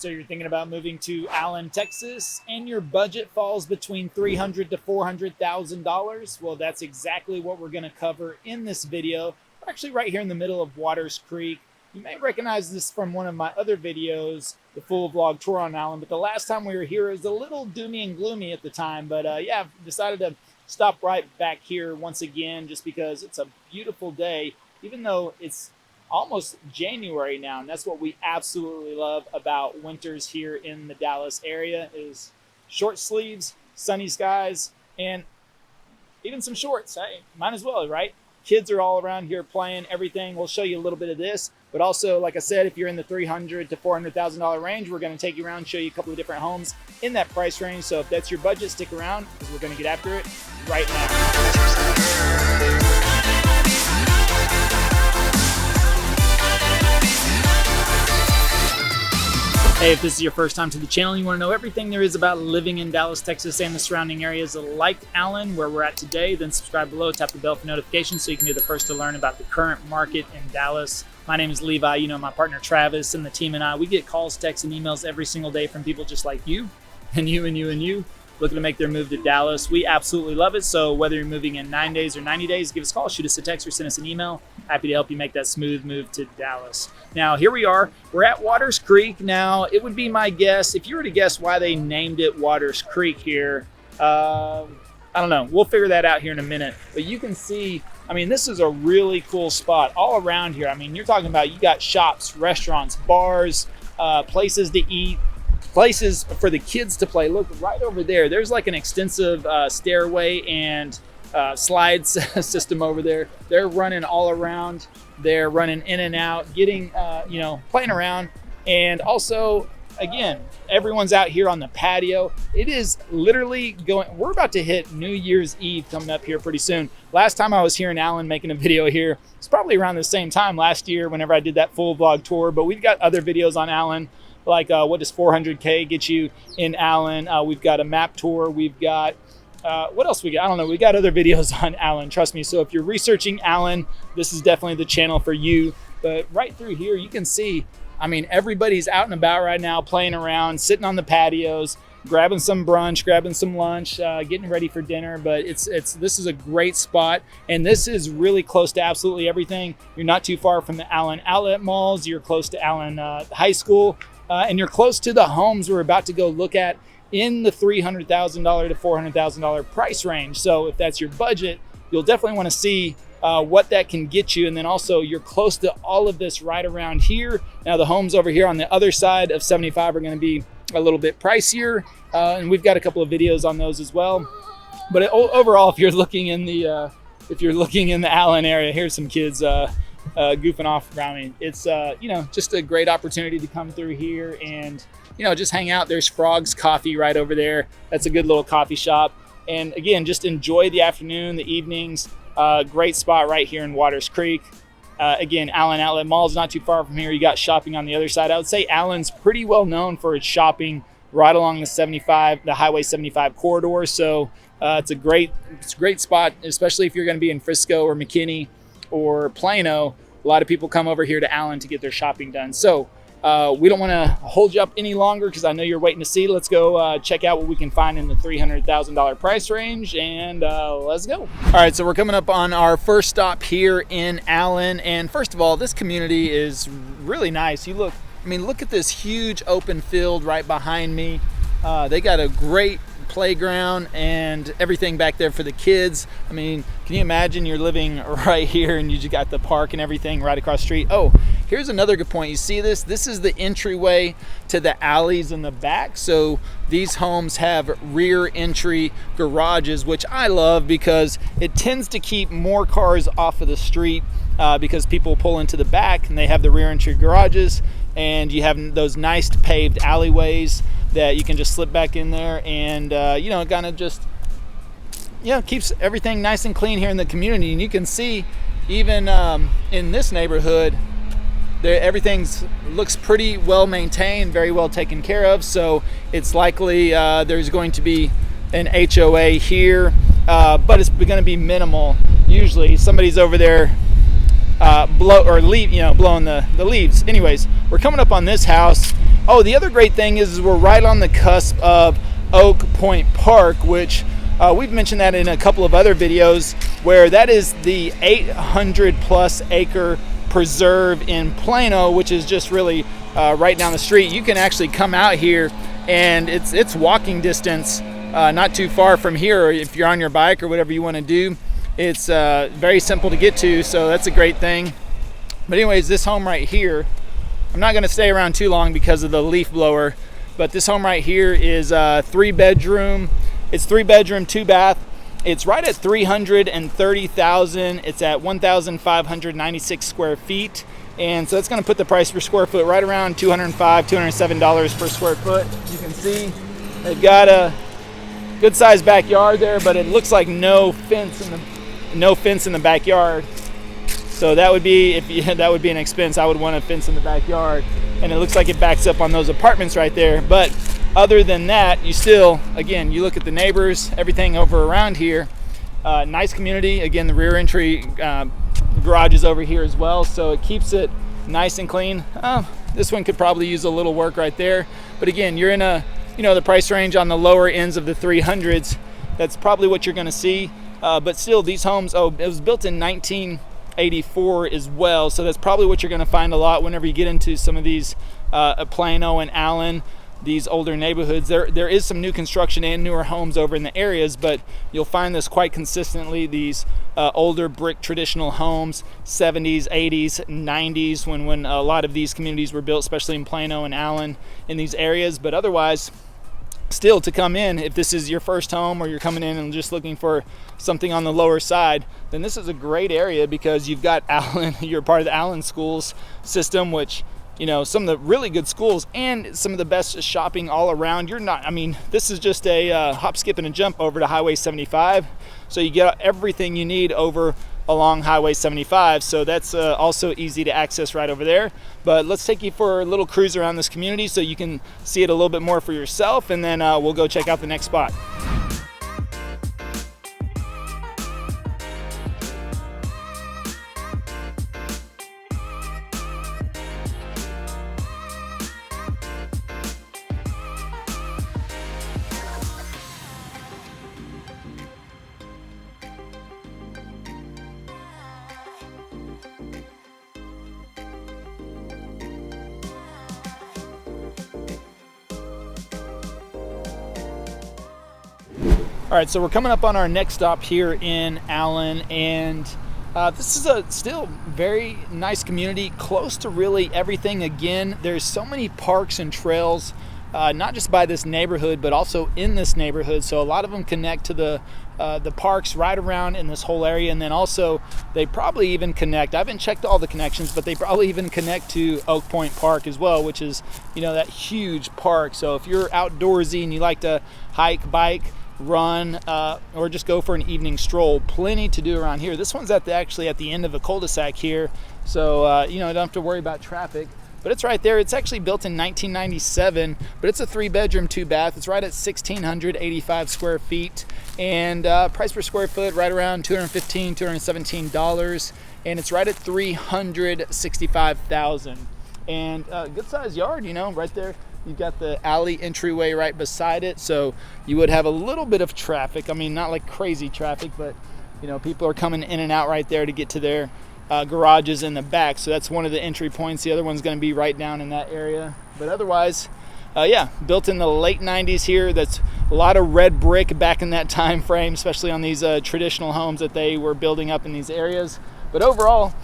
So you're thinking about moving to Allen, Texas, and your budget falls between $300,000 to $400,000. Well, that's exactly what we're going to cover in this video. We're actually right here in the middle of Watters Creek. You may recognize this from one of my other videos, the full vlog tour on Allen. But the last time we were here, it was a little doomy and gloomy at the time. But yeah, I've decided to stop right back here once again, just because it's a beautiful day, even though it's almost January now, and that's what we absolutely love about winters here in the Dallas area is short sleeves, sunny skies, and even some shorts. Hey, might as well, right? Kids are all around here playing everything. We'll show you a little bit of this, but also, like I said, if you're in the $300,000 to $400,000 range, we're going to take you around, show you a couple of different homes in that price range. So if that's your budget, stick around because we're going to get after it right now. Hey, if this is your first time to the channel, you want to know everything there is about living in Dallas, Texas, and the surrounding areas like Allen, where we're at today, then subscribe below, tap the bell for notifications so you can be the first to learn about the current market in Dallas. My name is Levi. You know, my partner Travis and the team and I, we get calls, texts, and emails every single day from people just like you, and you, and you, and you, looking to make their move to Dallas. We absolutely love it. So whether you're moving in 9 days or 90 days, give us a call, shoot us a text, or send us an email. Happy to help you make that smooth move to Dallas. Now, here we are. We're at Watters Creek. Now, it would be my guess, if you were to guess why they named it Watters Creek here, I don't know. We'll figure that out here in a minute. But you can see, I mean, this is a really cool spot all around here. I mean, you're talking about you got shops, restaurants, bars, places to eat, places for the kids to play. Look right over there. There's like an extensive stairway and slides system over there. They're running all around. They're running in and out, getting, playing around. And also, again, everyone's out here on the patio. It is literally going, we're about to hit New Year's Eve coming up here pretty soon. Last time I was here in Allen making a video here, it's probably around the same time last year whenever I did that full vlog tour, but we've got other videos on Allen, like what does 400K get you in Allen? We've got a map tour. We've got, what else we got? I don't know. We got other videos on Allen, trust me. So if you're researching Allen, this is definitely the channel for you. But right through here, you can see, I mean, everybody's out and about right now, playing around, sitting on the patios, grabbing some brunch, grabbing some lunch, getting ready for dinner. But this is a great spot, and this is really close to absolutely everything. You're not too far from the Allen outlet malls. You're close to Allen High School, and you're close to the homes we're about to go look at in the $300,000 to $400,000 price range. So if that's your budget, you'll definitely want to see what that can get you. And then also you're close to all of this right around here. Now the homes over here on the other side of 75 are going to be a little bit pricier. And we've got a couple of videos on those as well. But overall, if you're looking in the Allen area, here's some kids goofing off around me. It's just a great opportunity to come through here and just hang out. There's Frog's Coffee right over there. That's a good little coffee shop. And again, just enjoy the afternoon, the evenings. Great spot right here in Watters Creek. Again, Allen Outlet Mall is not too far from here. You got shopping on the other side. I would say Allen's pretty well known for its shopping right along the Highway 75 corridor. So it's a great spot, especially if you're going to be in Frisco or McKinney or Plano. A lot of people come over here to Allen to get their shopping done. So we don't want to hold you up any longer because I know you're waiting to see. Let's go check out what we can find in the $300,000 price range, and let's go. All right, so we're coming up on our first stop here in Allen. And first of all, this community is really nice. Look at this huge open field right behind me. They got a great playground and everything back there for the kids. I mean, can you imagine you're living right here and you just got the park and everything right across the street? Oh, here's another good point. You see this? This is the entryway to the alleys in the back. So these homes have rear entry garages, which I love because it tends to keep more cars off of the street because people pull into the back and they have the rear entry garages, and you have those nice paved alleyways that you can just slip back in there and kind of just keeps everything nice and clean here in the community. And you can see even in this neighborhood everything looks pretty well maintained, very well taken care of. So it's likely there's going to be an HOA here, but it's going to be minimal. Usually somebody's over there blowing the leaves. Anyways, we're coming up on this house, Oh, the other great thing is we're right on the cusp of Oak Point Park, which we've mentioned that in a couple of other videos, where that is the 800 plus acre preserve in Plano, which is just really right down the street. You can actually come out here and it's walking distance, not too far from here if you're on your bike or whatever you want to do. It's very simple to get to, so that's a great thing. But anyways, this home right here, I'm not going to stay around too long because of the leaf blower, but this home right here is 3 bedroom. It's 3 bedroom, 2 bath. It's right at $330,000. It's at 1,596 square feet. And so that's going to put the price per square foot right around $205, $207 per square foot. You can see they've got a good sized backyard there, but it looks like no fence in the backyard. So that would be that would be an expense. I would want a fence in the backyard, and it looks like it backs up on those apartments right there. But other than that, you still, again, you look at the neighbors, everything over around here. Nice community. Again, the rear entry garage is over here as well, so it keeps it nice and clean. This one could probably use a little work right there, but again, you're in a the price range on the lower ends of the 300s. That's probably what you're going to see. But still, these homes, it was built in 1984 as well, so that's probably what you're going to find a lot whenever you get into some of these Plano and Allen, these older neighborhoods. There is some new construction and newer homes over in the areas, but you'll find this quite consistently, these older brick traditional homes, 70s, 80s, 90s, when a lot of these communities were built, especially in Plano and Allen in these areas. But otherwise, still, to come in, if this is your first home or you're coming in and just looking for something on the lower side, then this is a great area because you've got Allen. You're part of the Allen schools system, which, some of the really good schools and some of the best shopping all around. This is just a hop, skip, and a jump over to Highway 75. So you get everything you need over along Highway 75. So that's also easy to access right over there. But let's take you for a little cruise around this community so you can see it a little bit more for yourself, and then we'll go check out the next spot. All right, so we're coming up on our next stop here in Allen, and this is a still very nice community, close to really everything. Again, there's so many parks and trails, not just by this neighborhood, but also in this neighborhood. So a lot of them connect to the parks right around in this whole area, and then also they probably even connect. I haven't checked all the connections, but they probably even connect to Oak Point Park as well, which is that huge park. So if you're outdoorsy and you like to hike, bike, run, or just go for an evening stroll, plenty to do around here. This one's actually at the end of a cul-de-sac here, so you don't have to worry about traffic. But it's right there. It's actually built in 1997, but it's a 3 bedroom, 2 bath. It's right at 1,685 square feet, and price per square foot right around $215, $217, and it's right at $365,000. And good sized yard, right there. You've got the alley entryway right beside it, so you would have a little bit of traffic. Not like crazy traffic, but people are coming in and out right there to get to their garages in the back. So that's one of the entry points. The other one's going to be right down in that area. But otherwise, built in the late 90s here. That's a lot of red brick back in that time frame, especially on these traditional homes that they were building up in these areas. But overall,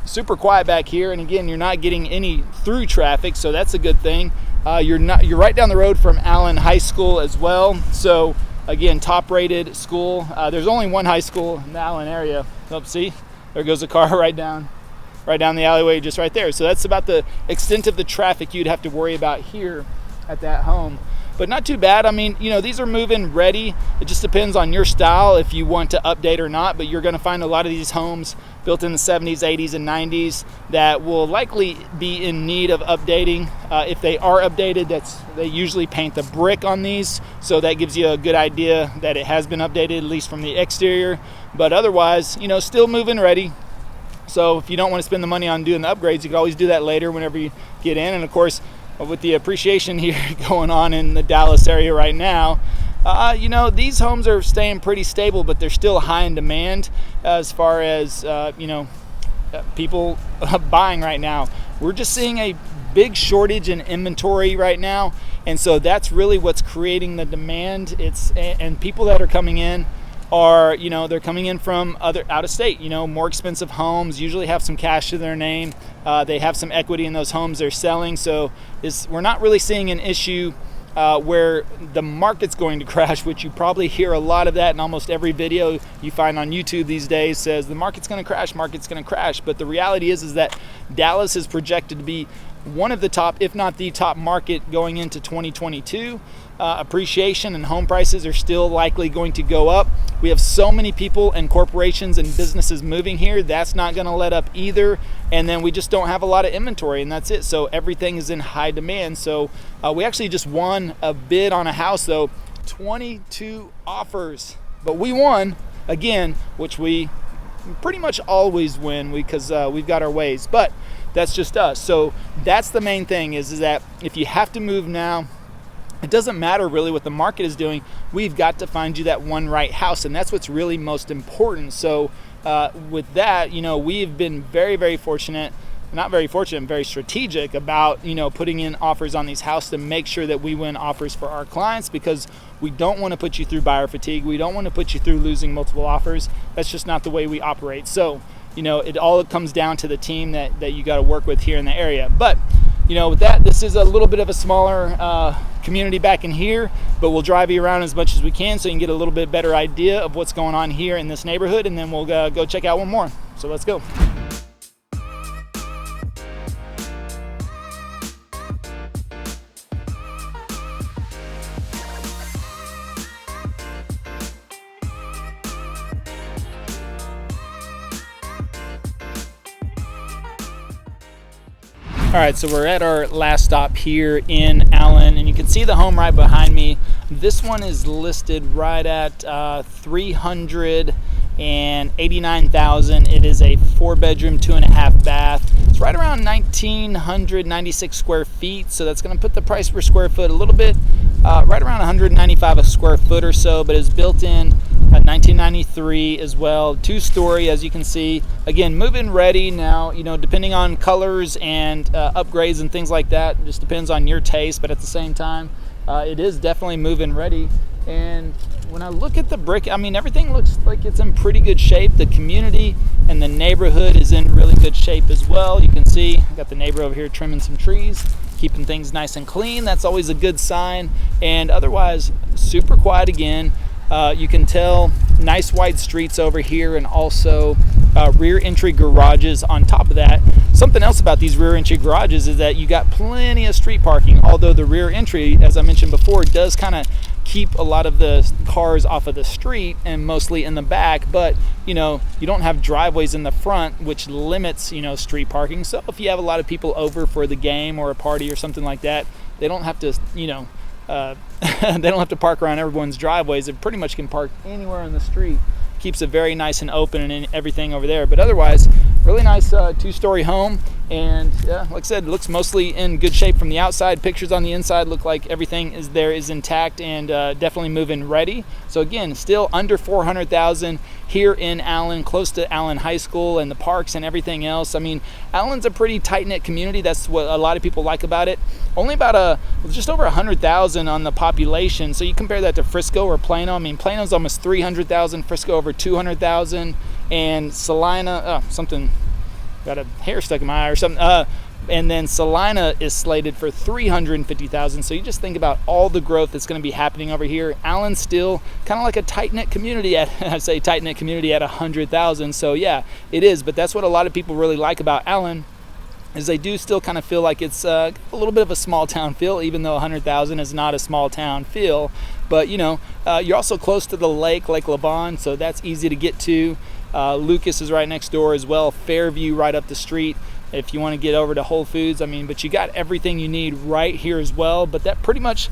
super quiet back here. And again, you're not getting any through traffic, so that's a good thing. You're right down the road from Allen High School as well. So again, top rated school. There's only one high school in the Allen area. See, there goes a car right down the alleyway just right there. So that's about the extent of the traffic you'd have to worry about here at that home. But not too bad. These are move-in ready. It just depends on your style if you want to update or not, but you're going to find a lot of these homes built in the 70s, 80s, and 90s that will likely be in need of updating. If they are updated, they usually paint the brick on these, so that gives you a good idea that it has been updated, at least from the exterior. But otherwise, still move-in ready. So if you don't want to spend the money on doing the upgrades, you can always do that later whenever you get in. And of course, with the appreciation here going on in the Dallas area right now, these homes are staying pretty stable, but they're still high in demand as far as, people buying right now. We're just seeing a big shortage in inventory right now. And so that's really what's creating the demand. And people that are coming in are, they're coming in from out of state, more expensive homes, usually have some cash to their name. They have some equity in those homes they're selling. So we're not really seeing an issue where the market's going to crash, which you probably hear a lot of that in almost every video you find on YouTube these days says the market's going to crash. But the reality is that Dallas is projected to be one of the top, if not the top market going into 2022. Appreciation and home prices are still likely going to go up. We have so many people and corporations and businesses moving here. That's not going to let up either. And then we just don't have a lot of inventory, and that's it. So everything is in high demand. So we actually just won a bid on a house, though, 22 offers. But we won, again, which we pretty much always win because we've got our ways. But that's just us. So that's the main thing is that if you have to move now, it doesn't matter really what the market is doing. We've got to find you that one right house, and that's what's really most important. So with that, we've been very, very fortunate, not very fortunate, very strategic about, putting in offers on these houses to make sure that we win offers for our clients, because we don't want to put you through buyer fatigue. We don't want to put you through losing multiple offers. That's just not the way we operate. So, it all comes down to the team that you got to work with here in the area. But, with that, this is a little bit of a smaller community back in here, but we'll drive you around as much as we can so you can get a little bit better idea of what's going on here in this neighborhood, and then we'll go check out one more. So let's go. All right, so we're at our last stop here in Allen, and you can see the home right behind me. This one is listed right at $389,000. It is a 4-bedroom, 2.5 bath. It's right around 1,996 square feet, so that's going to put the price per square foot a little bit right around 195 a square foot or so, but it's built in 1993 as well, 2-story, as you can see. Again, move-in ready. Now, depending on colors and upgrades and things like that, it just depends on your taste, but at the same time, it is definitely move-in ready. And when I look at the brick, everything looks like it's in pretty good shape. The community and the neighborhood is in really good shape as well. You can see I got the neighbor over here trimming some trees, keeping things nice and clean. That's always a good sign. And otherwise, super quiet again. You can tell nice wide streets over here, and also rear entry garages on top of that. Something else about these rear entry garages is that you got plenty of street parking, although the rear entry, as I mentioned before, does kind of keep a lot of the cars off of the street and mostly in the back, but you don't have driveways in the front, which limits street parking. So if you have a lot of people over for the game or a party or something like that, they don't have to they don't have to park around everyone's driveways. They pretty much can park anywhere on the street. Keeps it very nice and open and everything over there. But otherwise, really nice 2-story home. And like I said, it looks mostly in good shape from the outside. Pictures on the inside look like everything is intact and definitely move-in ready. So again, still under $400,000 here in Allen, close to Allen High School and the parks and everything else. Allen's a pretty tight-knit community. That's what a lot of people like about it. Only about just over 100,000 on the population. So you compare that to Frisco or Plano. Plano's almost 300,000, Frisco over 200,000, and Salina, got a hair stuck in my eye or something. And then Salina is slated for 350,000. So you just think about all the growth that's going to be happening over here. Allen's still kind of like a tight-knit community at, I say tight-knit community at 100,000. So yeah, it is. But that's what a lot of people really like about Allen, is they do still kind of feel like it's a little bit of a small town feel, even though 100,000 is not a small town feel. But you're also close to the Lake Lavon, so that's easy to get to. Lucas is right next door as well. Fairview right up the street. if you want to get over to Whole Foods. I mean, but you got everything you need right here as well. But that pretty much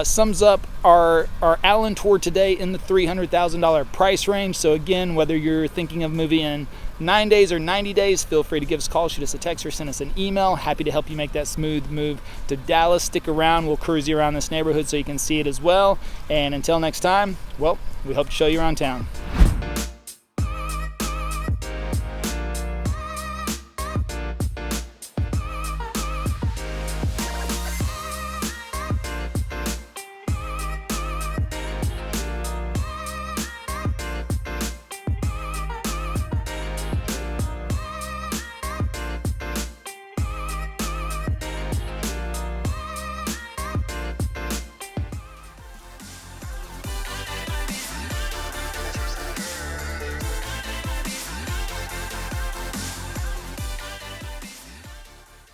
sums up our Allen tour today in the $300,000 price range. So again, whether you're thinking of moving in 9 days or 90 days, feel free to give us a call, shoot us a text, or send us an email. Happy to help you make that smooth move to Dallas. Stick around. We'll cruise you around this neighborhood so you can see it as well. And until next time, well, we hope to show you around town.